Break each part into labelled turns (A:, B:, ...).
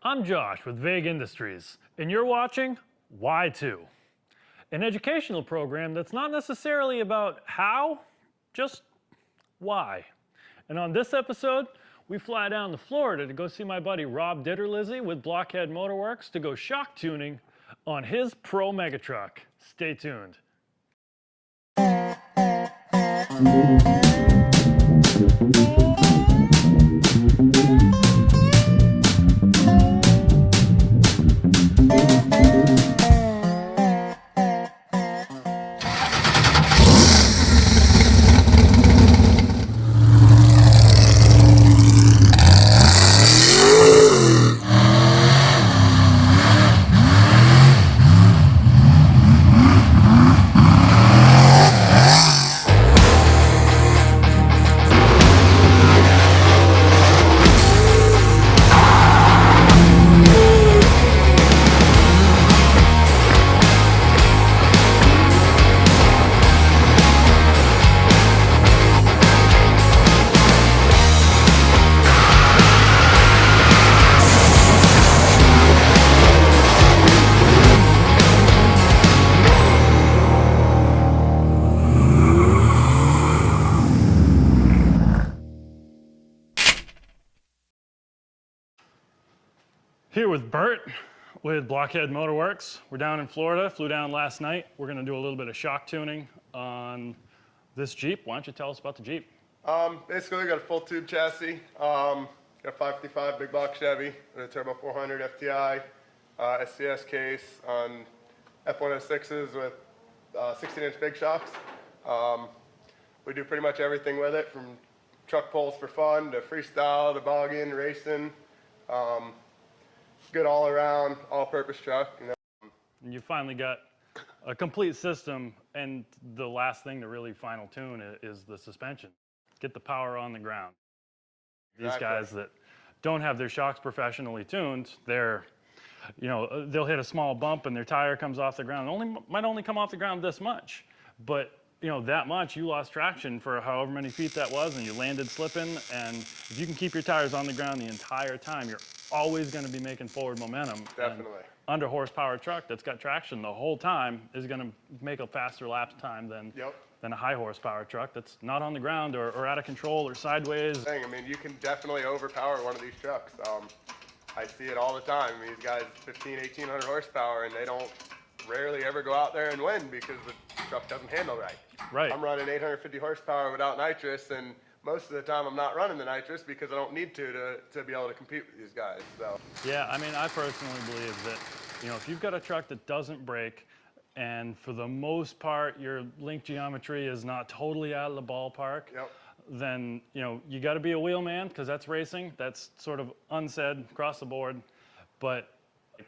A: I'm Josh with Vague Industries, and you're watching Why2, an educational program that's not necessarily about how, just why. And on this episode, we fly down to Florida to go see my buddy Rob Ditterlizzy with Blockhead Motorworks to go shock tuning on his Pro Mega Truck. Stay tuned. Here with Bert with Blockhead Motorworks. We're down in Florida, flew down last night. We're gonna do a little bit of shock tuning on this Jeep. Why don't you tell us about the Jeep?
B: Basically, we got a full tube chassis. Got a 555 big block Chevy with a turbo 400 FTI, SCS case on F106s with 16-inch big shocks. We do pretty much everything with it, from truck pulls for fun to freestyle to bogging, racing. Good all-around, all-purpose truck. You know.
A: And you finally got a complete system, and the last thing to really final tune is the suspension. Get the power on the ground. These guys that don't have their shocks professionally tuned, they'll hit a small bump and their tire comes off the ground. Might only come off the ground this much, but that much, you lost traction for however many feet that was, and you landed slipping. And if you can keep your tires on the ground the entire time, you're always going to be making forward momentum.
B: Definitely.
A: And under horsepower truck that's got traction the whole time is going to make a faster lapse time than a high horsepower truck that's not on the ground or out of control or sideways.
B: I mean, you can definitely overpower one of these trucks. I see it all the time. I mean, these guys 1,800 horsepower, and they don't rarely ever go out there and win because the truck doesn't handle right.
A: Right.
B: I'm running 850 horsepower without nitrous, and most of the time I'm not running the nitrous because I don't need to be able to compete with these guys. So.
A: Yeah, I mean, I personally believe that, if you've got a truck that doesn't break, and for the most part your link geometry is not totally out of the ballpark, then you got to be a wheel man, because that's racing. That's sort of unsaid across the board. But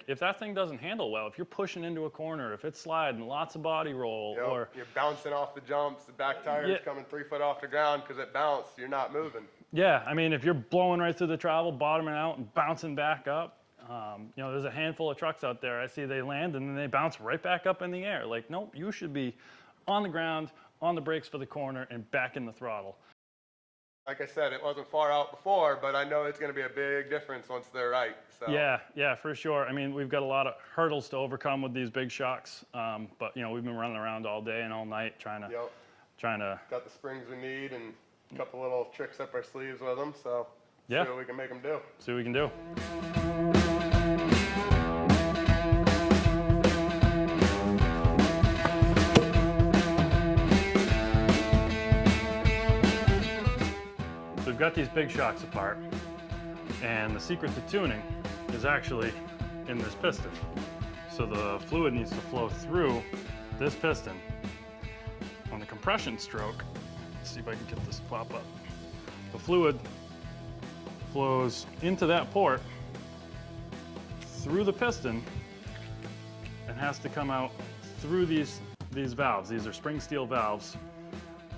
A: if that thing doesn't handle well, if you're pushing into a corner, if it's sliding, lots of body roll, or
B: you're bouncing off the jumps, the back tire's coming 3 foot off the ground because it bounced, you're not moving. Yeah,
A: I mean, if you're blowing right through the travel, bottoming out and bouncing back up, there's a handful of trucks out there I see they land and then they bounce right back up in the air. Like, nope, you should be on the ground, on the brakes for the corner, and back in the throttle.
B: Like I said, it wasn't far out before, but I know it's going to be a big difference once they're right. So.
A: Yeah, for sure. I mean, we've got a lot of hurdles to overcome with these big shocks, but we've been running around all day and all night trying to.
B: Got the springs we need and a couple little tricks up our sleeves with them. So see what we can make them do.
A: See what we can do. We've got these big shocks apart, and the secret to tuning is actually in this piston. So the fluid needs to flow through this piston. On the compression stroke, let's see if I can get this to pop up. The fluid flows into that port through the piston and has to come out through these valves. These are spring steel valves,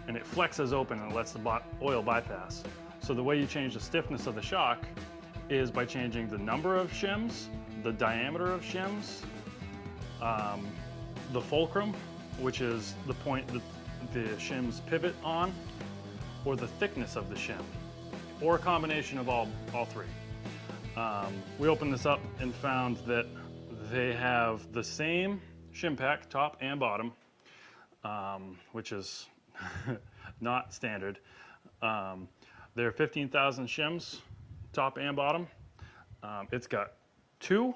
A: and it flexes open and lets the oil bypass. So the way you change the stiffness of the shock is by changing the number of shims, the diameter of shims, the fulcrum, which is the point that the shims pivot on, or the thickness of the shim, or a combination of all three. We opened this up and found that they have the same shim pack, top and bottom, which is not standard. They're 15,000 shims, top and bottom. It's got two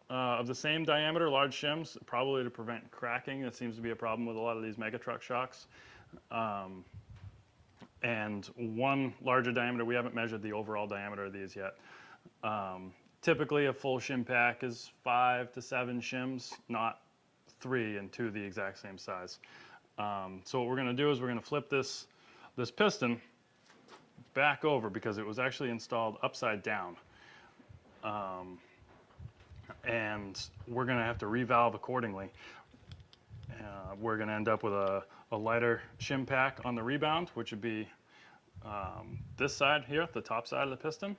A: of the same diameter, large shims, probably to prevent cracking. That seems to be a problem with a lot of these mega truck shocks. And one larger diameter. We haven't measured the overall diameter of these yet. Typically, a full shim pack is 5 to 7 shims, not 3 and 2 the exact same size. So what we're going to do is we're going to flip this piston back over because it was actually installed upside down. And we're going to have to revalve accordingly. We're going to end up with a lighter shim pack on the rebound, which would be this side here, the top side of the piston.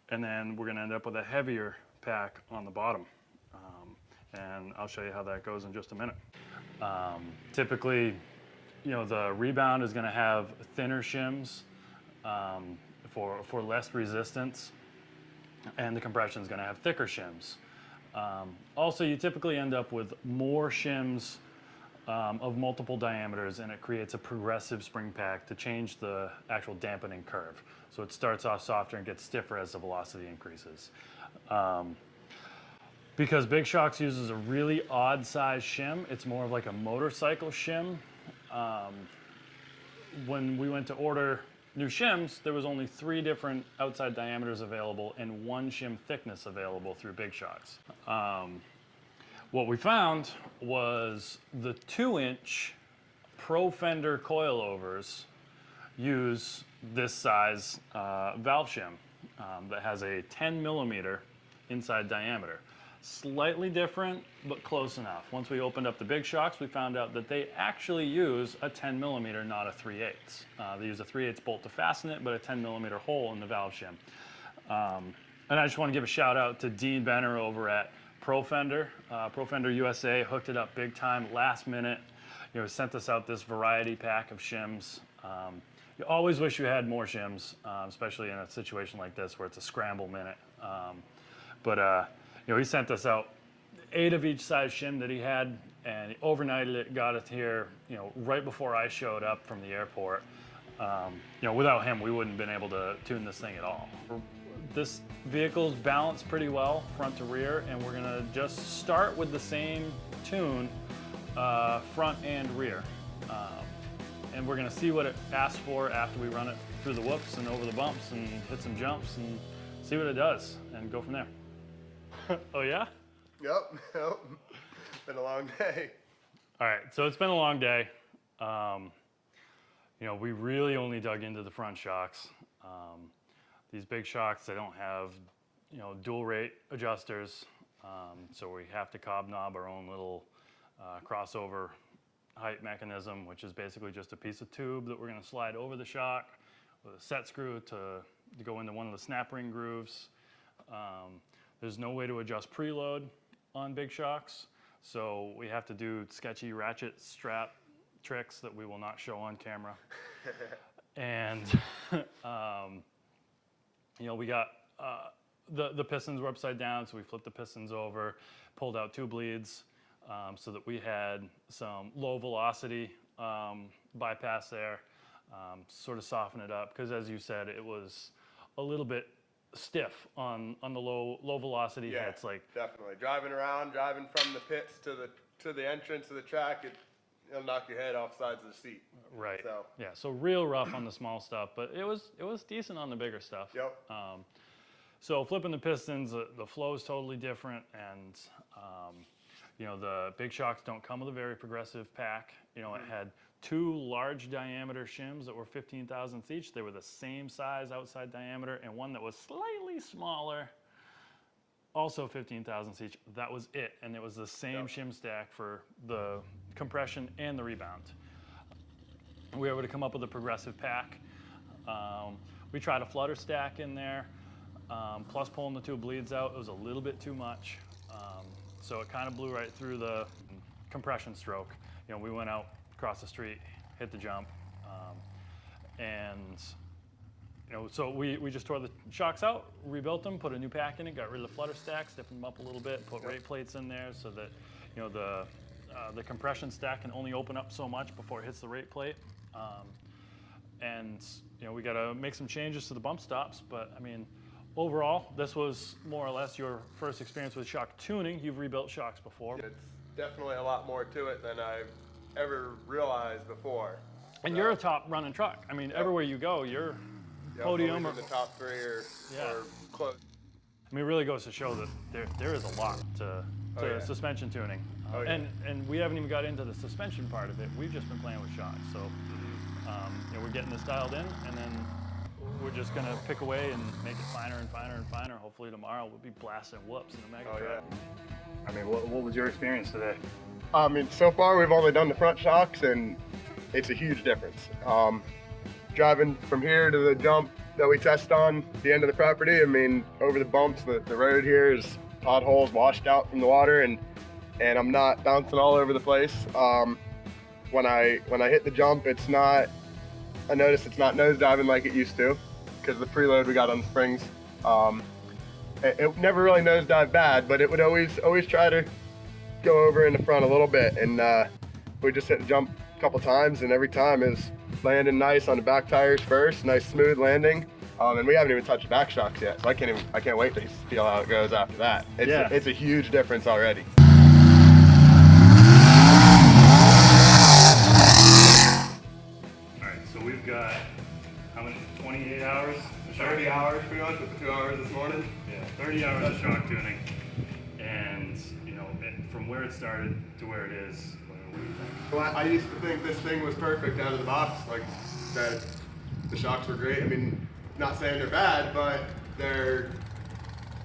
A: And then we're going to end up with a heavier pack on the bottom. And I'll show you how that goes in just a minute. Typically, the rebound is going to have thinner shims for less resistance, and the compression is going to have thicker shims. Also, you typically end up with more shims of multiple diameters, and it creates a progressive spring pack to change the actual dampening curve. So it starts off softer and gets stiffer as the velocity increases. Because Big Shocks uses a really odd size shim, it's more of like a motorcycle shim. When we went to order new shims, there was only 3 different outside diameters available and 1 shim thickness available through Big Shocks. What we found was the 2-inch Pro Fender coilovers use this size valve shim that has a 10 millimeter inside diameter. Slightly different, but close enough. Once we opened up the Big Shocks, we found out that they actually use a 10 millimeter, not a 3/8. They use a 3/8 bolt to fasten it, but a 10 millimeter hole in the valve shim. And I just want to give a shout out to Dean Benner over at Pro Fender. Pro Fender USA hooked it up big time, last minute. Sent us out this variety pack of shims. You always wish you had more shims, especially in a situation like this where it's a scramble minute. He sent us out 8 of each size shim that he had, and he overnighted it, got it here, right before I showed up from the airport. Without him, we wouldn't have been able to tune this thing at all. This vehicle's balanced pretty well, front to rear, and we're gonna just start with the same tune, front and rear. And we're gonna see what it asks for after we run it through the whoops and over the bumps and hit some jumps and see what it does and go from there. Oh yeah?
B: Yep. Been a long day.
A: All right, so it's been a long day. We really only dug into the front shocks. These Big Shocks, they don't have, dual rate adjusters, so we have to cob knob our own little crossover height mechanism, which is basically just a piece of tube that we're going to slide over the shock with a set screw to go into one of the snap ring grooves. There's no way to adjust preload on Big Shocks, so we have to do sketchy ratchet strap tricks that we will not show on camera. And we got the pistons were upside down, so we flipped the pistons over, pulled out 2 bleeds so that we had some low velocity bypass there, sort of soften it up, because as you said, it was a little bit stiff on the low velocity hits. Like
B: definitely driving from the pits to the entrance of the track, it'll knock your head off sides of the seat.
A: Right. So real rough on the small stuff, but it was decent on the bigger stuff.
B: Yep.
A: So flipping the pistons, the flow is totally different, and the Big Shocks don't come with a very progressive pack. It had 2 large diameter shims that were 15 thousandths each. They were the same size outside diameter, and one that was slightly smaller, also 15 thousandths each. That was it, and it was the same shim stack for the compression and the rebound. We were able to come up with a progressive pack. We tried a flutter stack in there, plus pulling the 2 bleeds out. It was a little bit too much, so it kind of blew right through the compression stroke. We went out across the street, hit the jump, and So we just tore the shocks out, rebuilt them, put a new pack in it, got rid of the flutter stack, stiffened them up a little bit, put rate plates in there so that the compression stack can only open up so much before it hits the rate plate. And we got to make some changes to the bump stops, but I mean, overall, this was more or less your first experience with shock tuning. You've rebuilt shocks before.
B: It's definitely a lot more to it than I've ever realized before.
A: And you're a top running truck. I mean, everywhere you go, you're podium
B: in the top 3 or close.
A: I mean, it really goes to show that there is a lot to suspension tuning. And we haven't even got into the suspension part of it. We've just been playing with shocks. So we're getting this dialed in, and then we're just going to pick away and make it finer and finer and finer. Hopefully tomorrow we'll be blasting whoops in the mega truck. I mean, what was your experience today?
B: I mean, so far we've only done the front shocks, and it's a huge difference. Driving from here to the jump that we test on the end of the property, I mean, over the bumps, the road here is potholes washed out from the water, and I'm not bouncing all over the place. When I hit the jump, I notice it's not nosediving like it used to, because the preload we got on the springs. It never really nosedived bad, but it would always try to go over in the front a little bit, and we just hit the jump a couple times, and every time is landing nice on the back tires first, nice smooth landing, and we haven't even touched the back shocks yet, so I can't wait to feel how it goes after that. It's a huge difference already.
A: All right, so we've got how many? 28 hours.
B: 30 hours pretty much, with the 2 hours this morning.
A: Yeah, 30 hours of shock tuning, and from where it started to where it is. What do you think?
B: Well, I used to think this thing was perfect out of the box, like that the shocks were great. I mean, not saying they're bad, but they're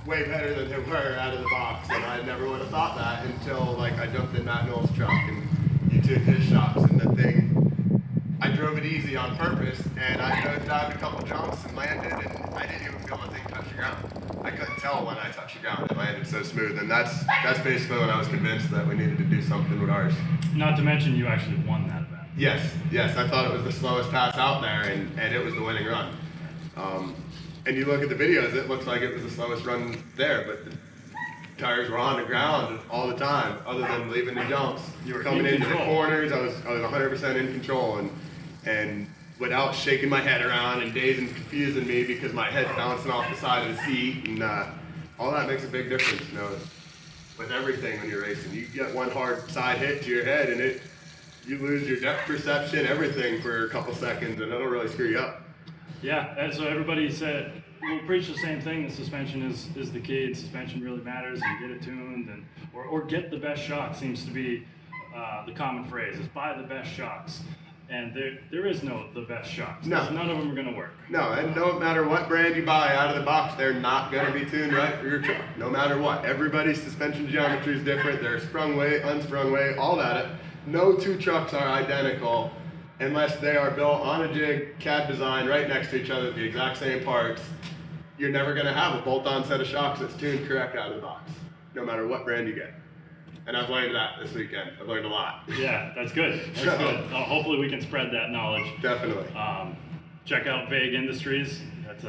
B: way better than they were out of the box, and I never would have thought that until I jumped in Matt Knowles' truck and you tuned his shocks, and the thing, I drove it easy on purpose, and I nosedived a couple jumps and landed, and I didn't even feel the thing touch the ground. I couldn't tell when I touched the ground. It landed so smooth, and that's basically when I was convinced that we needed to do something with ours.
A: Not to mention you actually won that event.
B: Yes, I thought it was the slowest pass out there, and it was the winning run. And you look at the videos, it looks like it was the slowest run there, but the tires were on the ground all the time, other than leaving the jumps.
A: You were
B: coming
A: in
B: into the
A: control.
B: corners, I was 100% in control, and without shaking my head around and dazing and confusing me because my head's bouncing off the side of the seat, and all that makes a big difference, with everything when you're racing. You get one hard side hit to your head, and you lose your depth perception, everything for a couple seconds, and it'll really screw you up.
A: Yeah, and so everybody said, we'll preach the same thing, the suspension is the key, and suspension really matters, and get it tuned, or get the best shock seems to be the common phrase, is buy the best shocks. And there is no the best shocks.
B: No.
A: None of them are going to work.
B: No, and no matter what brand you buy out of the box, they're not going to be tuned right for your truck, no matter what. Everybody's suspension geometry is different. They're sprung weight, unsprung weight, all that. No two trucks are identical unless they are built on a jig, CAD design, right next to each other, the exact same parts. You're never going to have a bolt-on set of shocks that's tuned correct out of the box, no matter what brand you get. And I've learned that this weekend. I've learned a lot.
A: Yeah, that's good. That's good. Hopefully we can spread that knowledge.
B: Definitely.
A: Check out Vague Industries. That's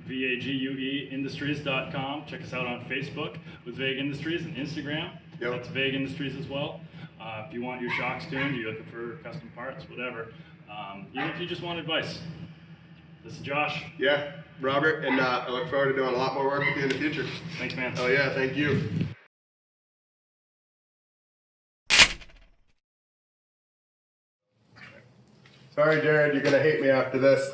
A: VAGUEindustries.com. Check us out on Facebook with Vague Industries, and Instagram.
B: Yep.
A: That's Vague Industries as well. If you want your shocks tuned, you're looking for custom parts, whatever. Even if you just want advice. This is Josh.
B: Yeah, Robert, and I look forward to doing a lot more work with you in the future.
A: Thanks, man.
B: Oh yeah, thank you. Sorry, Jared, you're gonna hate me after this.